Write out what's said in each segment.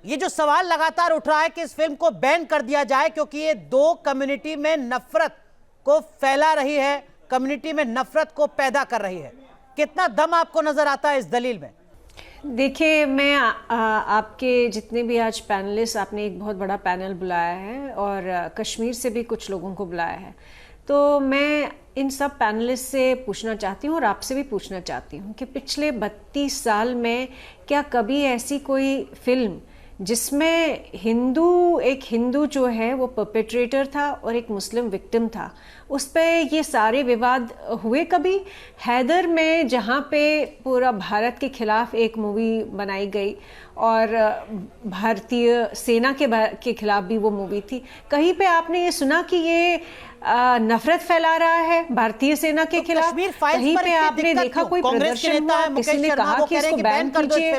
ये जो सवाल लगातार उठ रहा है कि इस फिल्म को बैन कर दिया जाए क्योंकि ये दो कम्युनिटी में नफरत को फैला रही है, कम्युनिटी में नफरत को पैदा कर रही है, कितना दम आपको नजर आता है इस दलील में? देखिए, मैं आपके जितने भी आज पैनलिस्ट, आपने एक बहुत बड़ा पैनल बुलाया है और कश्मीर से भी कुछ लोगों को बुलाया है, तो मैं इन सब पैनलिस्ट से पूछना चाहती हूँ और आपसे भी पूछना चाहती हूँ कि पिछले 32 साल में क्या कभी ऐसी कोई फिल्म जिसमें एक हिंदू जो है वो परपेट्रेटर था और एक मुस्लिम विक्टिम था, उस पे ये सारे विवाद हुए कभी? हैदर में जहाँ पे पूरा भारत के खिलाफ एक मूवी बनाई गई और भारतीय सेना के खिलाफ भी वो मूवी थी, कहीं पे आपने ये सुना कि ये नफरत फैला रहा है भारतीय सेना के खिलाफ? कहीं पे आपने देखा कोई प्रदर्शन हुआ, किसी ने कहा कि इसको बैन कीजिए?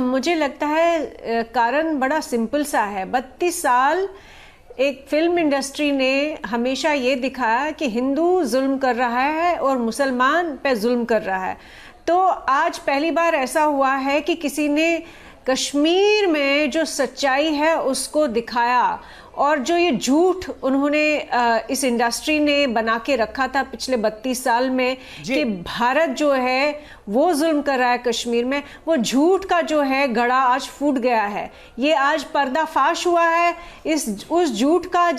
मुझे लगता है कारण बड़ा सिंपल सा है। 32 साल एक फिल्म इंडस्ट्री ने हमेशा ये दिखाया कि हिंदू जुल्म कर रहा है और मुसलमान पे जुल्म कर रहा है, तो आज पहली बार ऐसा हुआ है कि किसी ने कश्मीर में जो सच्चाई है उसको दिखाया और जो ये झूठ उन्होंने इस इंडस्ट्री ने बना के रखा था पिछले 32 साल में कि भारत जो है वो जुल्म कर रहा है कश्मीर में, वो झूठ का जो है घड़ा आज फूट गया है। ये आज पर्दाफाश हुआ है उस झूठ का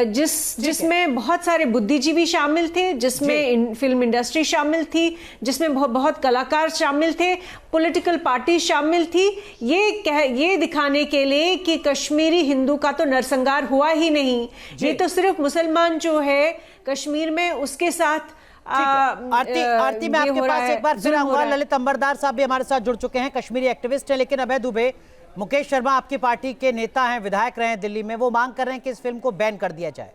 जिसमें बहुत सारे बुद्धिजीवी शामिल थे, जिसमें फिल्म इंडस्ट्री शामिल थी, जिसमें बहुत कलाकार शामिल थे, पॉलिटिकल पार्टी शामिल थी, ये दिखाने के लिए कि कश्मीरी हिंदू का तो नरसंहार हुआ ही नहीं, ये तो सिर्फ मुसलमान जो है कश्मीर में उसके साथ आरती मैं आपके पास एक बार फिर आऊंगा। ललित अंबरदार साहब भी हमारे साथ जुड़ चुके हैं, कश्मीरी एक्टिविस्ट हैं। लेकिन अभय दुबे, मुकेश शर्मा आपकी पार्टी के नेता हैं, विधायक रहे हैं दिल्ली में, वो मांग कर रहे हैं कि इस फिल्म को बैन कर दिया जाए।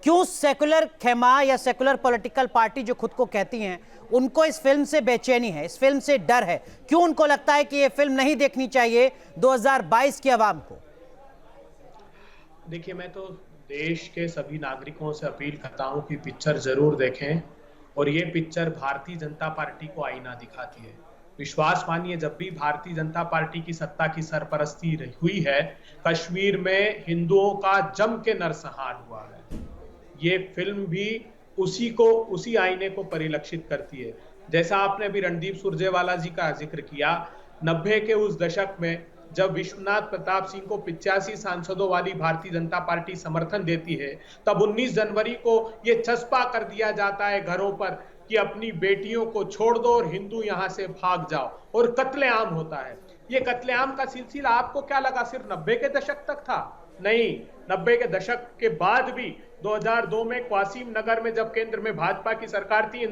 क्यों सेकुलर खेमा या सेकुलर पॉलिटिकल पार्टी जो खुद को कहती हैं, उनको इस फिल्म से बेचैनी है, इस फिल्म से डर है? क्यों उनको लगता है कि ये फिल्म नहीं देखनी चाहिए 2022 की आवाम को? देखिए, मैं तो देश के सभी नागरिकों से अपील करता हूं कि पिक्चर जरूर देखें और ये पिक्चर भारतीय जनता पार्टी को आईना दिखाती है। विश्वास मानिए, जब भी भारतीय जनता पार्टी की सत्ता की सरपरस्ती हुई है, कश्मीर में हिंदुओं का जम के नरसंहार हुआ है। ये फिल्म भी उसी आईने को परिलक्षित करती है। जैसा आपने अभी रणदीप सुरजेवाला जी का जिक्र किया, 90 के उस दशक में जब विश्वनाथ प्रताप सिंह को 85 सांसदों वाली भारतीय जनता पार्टी समर्थन देती है, तब 19 जनवरी को ये चस्पा कर दिया जाता है घरों पर कि अपनी बेटियों को छोड़ दो और हिंदू यहां से भाग जाओ, और कत्लेआम होता है। ये कत्लेआम का सिलसिला आपको क्या लगा सिर्फ 90 के दशक तक था? नहीं, 90 के दशक के बाद भी 2002 में क्वासिम नगर में जब केंद्र में भाजपा की सरकार थी,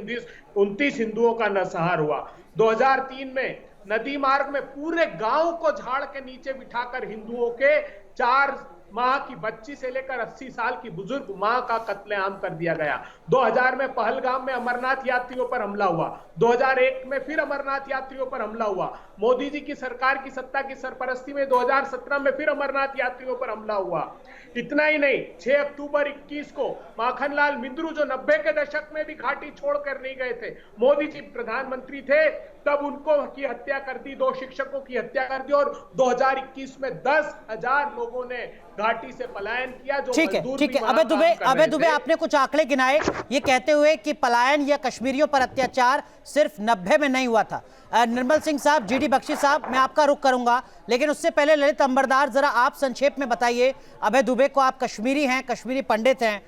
29 हिंदुओं का नरसंहार हुआ। 2003 में नदी मार्ग में पूरे गांव को झाड़ के नीचे बिठाकर हिंदुओं के 4 माह की बच्ची से लेकर 80 साल की बुजुर्ग मां का कत्लेआम कर दिया गया। 2000 में पहलगाम में अमरनाथ यात्रियों पर हमला हुआ। 2001 में फिर अमरनाथ यात्रियों पर हमला हुआ। मोदी जी की सरकार की सत्ता की सरपरस्ती में 2017 में फिर अमरनाथ यात्रियों पर हमला हुआ। इतना ही नहीं, 6 अक्टूबर 21 को माखनलाल मिंद्रू जो 90 के दशक में भी घाटी छोड़कर नहीं गए थे, मोदी जी प्रधानमंत्री थे तब उनको की हत्या कर दी, 2 शिक्षकों की हत्या कर दी, और 2021 में 10,000 लोगों ने घाटी से पलायन किया। जो ठीक है अभय दुबे, आपने कुछ आंकड़े गिनाए ये कहते हुए कि पलायन या कश्मीरियों पर अत्याचार सिर्फ 90 में नहीं हुआ था। निर्मल सिंह साहब, जीडी बख्शी साहब, मैं आपका रुख करूंगा, लेकिन उससे पहले ललित अंबरदार, जरा आप संक्षेप में बताइए। अभय दुबे को, आप कश्मीरी हैं, कश्मीरी पंडित हैं,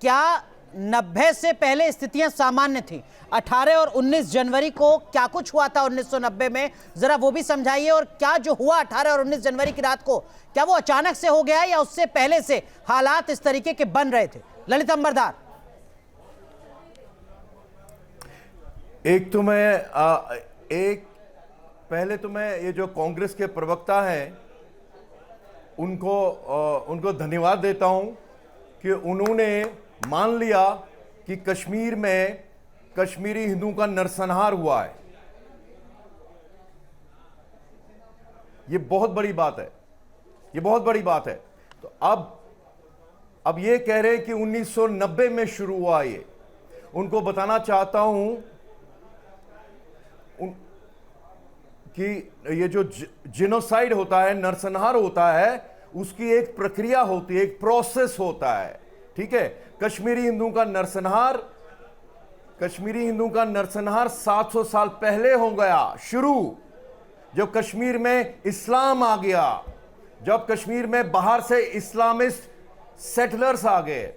क्या 90 से पहले स्थितियां सामान्य थी? 18 और 19 जनवरी को क्या कुछ हुआ था 1990 में, जरा वो भी समझाइए। और क्या जो हुआ 18 और 19 जनवरी की रात को, क्या वो अचानक से हो गया या उससे पहले से हालात इस तरीके के बन रहे थे? ललित अंबरदार। पहले तो मैं ये जो कांग्रेस के प्रवक्ता हैं उनको धन्यवाद देता हूं कि उन्होंने मान लिया कि कश्मीर में कश्मीरी हिंदुओं का नरसंहार हुआ है। ये बहुत बड़ी बात है, ये बहुत बड़ी बात है। तो अब ये कह रहे हैं कि 1990 में शुरू हुआ ये, उनको बताना चाहता हूं कि ये जो जिनोसाइड होता है, नरसंहार होता है, उसकी एक प्रक्रिया होती है, एक प्रोसेस होता है, ठीक है। कश्मीरी हिंदू का नरसंहार 700 साल पहले हो गया शुरू, जब कश्मीर में इस्लाम आ गया, जब कश्मीर में बाहर से इस्लामिस्ट सेटलर्स आ गए।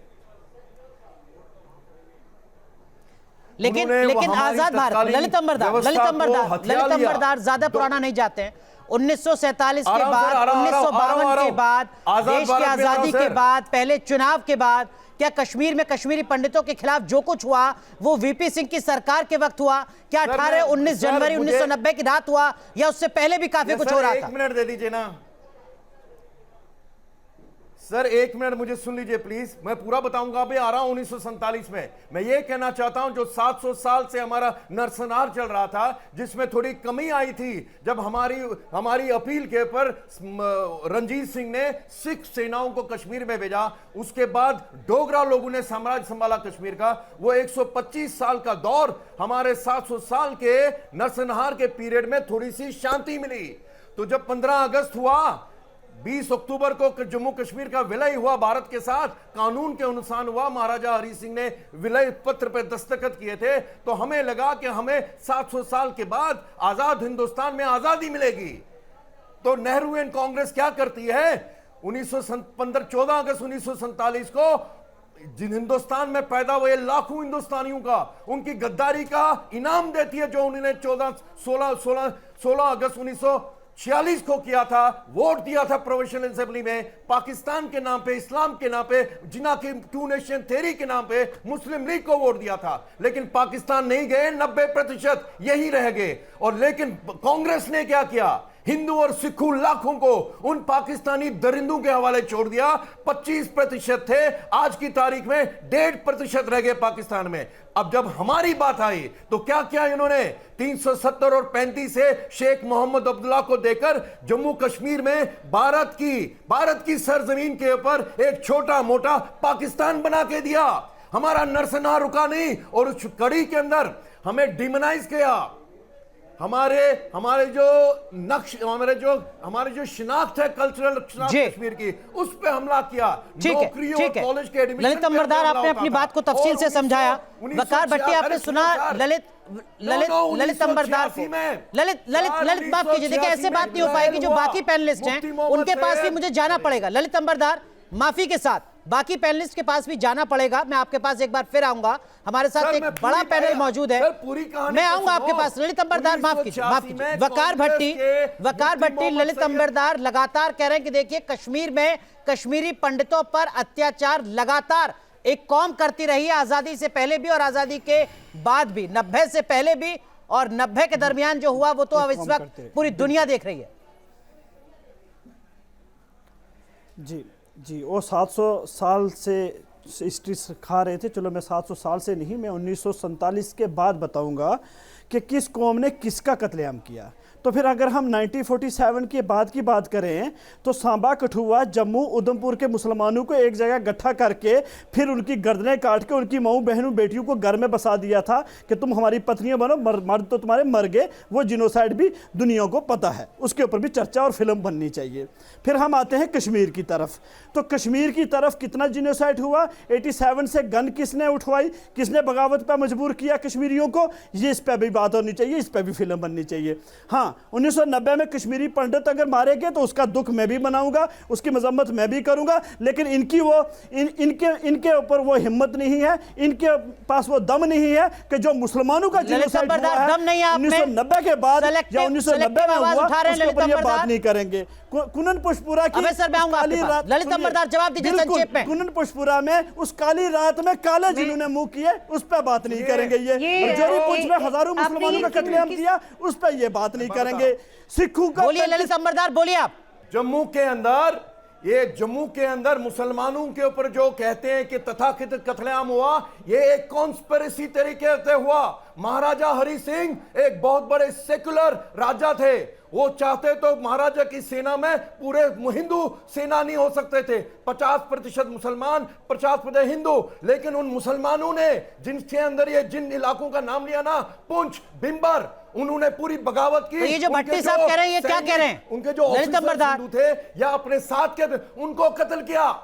लेकिन आजाद भारत, ललित अंबरदार ज्यादा पुराना नहीं जाते हैं। 1947 के बाद, 1952 के बाद, देश की आजादी के बाद, पहले चुनाव के बाद, क्या कश्मीर में कश्मीरी पंडितों के खिलाफ जो कुछ हुआ वो वीपी सिंह की सरकार के वक्त हुआ? क्या 19 जनवरी 1990 की रात हुआ, या उससे पहले भी काफी कुछ हो रहा था? 1 मिनट दे दीजिए ना सर, 1 मिनट मुझे सुन लीजिए प्लीज, मैं पूरा बताऊंगा। अभी आ रहा हूं 1947 में। मैं ये कहना चाहता हूं, जो 700 साल से हमारा नरसंहार चल रहा था, जिसमें थोड़ी कमी आई थी जब हमारी अपील के ऊपर रणजीत सिंह ने सिख सेनाओं को कश्मीर में भेजा, उसके बाद डोगरा लोगों ने साम्राज्य संभाला कश्मीर का। वो 125 साल का दौर, हमारे 700 साल के नरसंहार के पीरियड में थोड़ी सी शांति मिली। तो जब 15 अगस्त हुआ, 20 अक्टूबर को जम्मू कश्मीर का विलय हुआ भारत के साथ, कानून के अनुसार हुआ, महाराजा हरि सिंह ने विलय पत्र पर दस्तखत किए थे, तो हमें लगा कि हमें 700 साल के बाद आजाद हिंदुस्तान में आजादी मिलेगी। तो नेहरू एंड कांग्रेस क्या करती है, 14 अगस्त 1947 को जिन हिंदुस्तान में पैदा हुए लाखों हिंदुस्तानियों का, उनकी गद्दारी का इनाम देती है, जो उन्होंने 16 अगस्त 1946 को किया था, वोट दिया था प्रोविंशियल असेंबली में, पाकिस्तान के नाम पे, इस्लाम के नाम पे, जिन्ना की 2 नेशन थ्योरी के नाम पे मुस्लिम लीग को वोट दिया था। लेकिन पाकिस्तान नहीं गए, 90% यही रह गए। और लेकिन कांग्रेस ने क्या किया, हिंदू और सिखों लाखों को उन पाकिस्तानी दरिंदों के हवाले छोड़ दिया। 25% थे, आज की तारीख में 1.5% रह गए पाकिस्तान में। अब जब हमारी बात आई तो क्या किया इन्होंने, 370 और 35 से शेख मोहम्मद अब्दुल्ला को देकर जम्मू कश्मीर में भारत की सरजमीन के ऊपर एक छोटा मोटा पाकिस्तान बना के दिया। हमारा नरसंहार रुका नहीं, और उस कड़ी के अंदर हमें डिमोनाइज किया। हमारे जो शिनाख्त है, कल्चरल शिनाख्त कश्मीर की, उस पे हमला किया। नौकरियों और कॉलेज के एडमिशन, ललित अंबरदार, आपने अपनी बात को तफसील से समझाया। वकार भट्टी, आपने सुना ललित अंबरदार को। ललित माफ कीजिए, देखिए ऐसे बात नहीं हो पाएगी। जो बाकी पैनलिस्ट हैं उनके पास भी मुझे जाना पड़ेगा। ललित अंबरदार, माफी के साथ बाकी पैनलिस्ट के पास भी जाना पड़ेगा। मैं आपके पास एक बार फिर आऊंगा, हमारे साथ एक बड़ा पैनल मौजूद है, मैं आऊंगा आपके पास। ललित अंबरदार, माफ कीजिए। वकार भट्टी, ललित अंबरदार लगातार कह रहे हैं कि देखिए, कश्मीर में कश्मीरी पंडितों पर अत्याचार लगातार एक कौम करती रही है, आजादी से पहले भी और आजादी के बाद भी, 90 से पहले भी और 90 के दरमियान जो हुआ वो तो अब इस वक्त पूरी दुनिया देख रही है। जी, वो 700 साल से हिस्ट्री सिखा रहे थे। चलो मैं 700 साल से नहीं, मैं 1947 के बाद बताऊंगा कि किस कौम ने किसका कत्लेआम किया। तो फिर अगर हम 1947 के बाद की बात करें तो सांबा, कठुआ, जम्मू, उधमपुर के मुसलमानों को एक जगह इकट्ठा करके फिर उनकी गर्दनें काट के उनकी माऊ बहनों बेटियों को घर में बसा दिया था कि तुम हमारी पत्नियां बनो, मर्द तो तुम्हारे मर गए। वो जिनोसाइड भी दुनिया को पता है, उसके ऊपर भी चर्चा और फिल्म बननी चाहिए। फिर हम आते हैं कश्मीर की तरफ। तो कश्मीर की तरफ कितना जिनोसाइड हुआ, 87 से गन किसने उठवाई, किसने बगावत पर मजबूर किया कश्मीरियों को, ये इस पर भी बात होनी चाहिए, इस पर भी फिल्म बननी चाहिए। हाँ, 1990 में कश्मीरी पंडित अगर मारे गए तो उसका दुख मैं भी मनाऊंगा, उसकी मजम्मत मैं भी करूंगा। लेकिन इनके ऊपर वो हिम्मत नहीं है, इनके पास वो दम नहीं है कि जो मुसलमानों का जिनोसाइड हुआ है 1990 के बाद या 1990 में हुआ, उसके ऊपर ये बात नहीं करेंगे। कुनन पुष्पुरा की ललित अंबरदार, जवाब दीजिए संक्षेप में। कुनन पुष्पुरा में उस काली रात में काले जिन्होंने मुंह किए, उस पर बात नहीं करेंगे। ये जोरीपुंज में हजारों मुसलमानों का कत्लेआम किया, उस पर ये बात नहीं करेंगे। सिखों का, बोलिए ललित अंबरदार, बोलिए आप। जम्मू के अंदर मुसलमानों के ऊपर जो कहते हैं कि तथाकथित कत्लेआम हुआ, ये एक कॉन्स्पिरेसी तरीके से हुआ। महाराजा हरि सिंह एक बहुत बड़े सेकुलर राजा थे, वो चाहते तो महाराजा की सेना में पूरे हिंदू सेनानी हो सकते थे, 50% मुसलमान 50% हिंदू। लेकिन उन मुसलमानों ने जिनके अंदर ये जिन इलाकों का नाम लिया ना, पुंछ, बिम्बर, उन्होंने पूरी बगावत की। तो ये जो उनके भट्टी साहब कह रहे हैं, ये क्या कह रहे हैं? उनके जो ललित ऑफिसर्स अंबरदार हिंदू थे या अपने साथ के, उनको कत्ल किया।